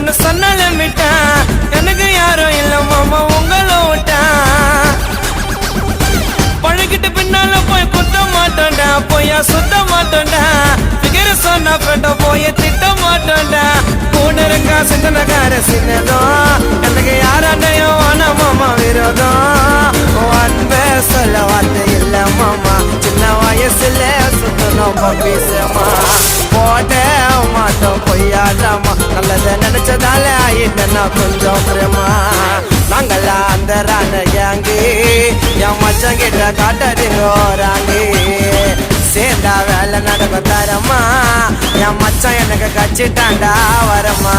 ஒன்னு சொன்னால விட்டா எனக்கு யாரும் இல்ல மாமா உங்களை விட்டா பழகிட்டு பின்னால போய் குத்த மாட்டோண்டா போயா சுத்த மாட்டோண்டா பிகர சொன்ன ஃப்ரெண்ட போய் திட்ட மாட்டோண்டா கூட இருக்கா சிந்தனக்கார சின்னதும் எனக்கு யாராண்டையும் ஆனா மாமா விரோதம் அன்பே சொல்ல வார்த்தை இல்ல மாமா சின்ன வயசுல சுத்தணும் பப்பீசமா போட மாட்டோம் பொய்யாடாமா நல்லத நினைச்சதால ஆயிட்டா கொஞ்சம் பிரேமா நாங்களா அந்த ராண கேங்கு என் மச்சன் கிட்ட காட்டாதீங்க ராங்கி சேர்ந்தா வேலை நடக்கும் தரமா என் மச்சான் எனக்கு கச்சிட்டாண்டா வரமா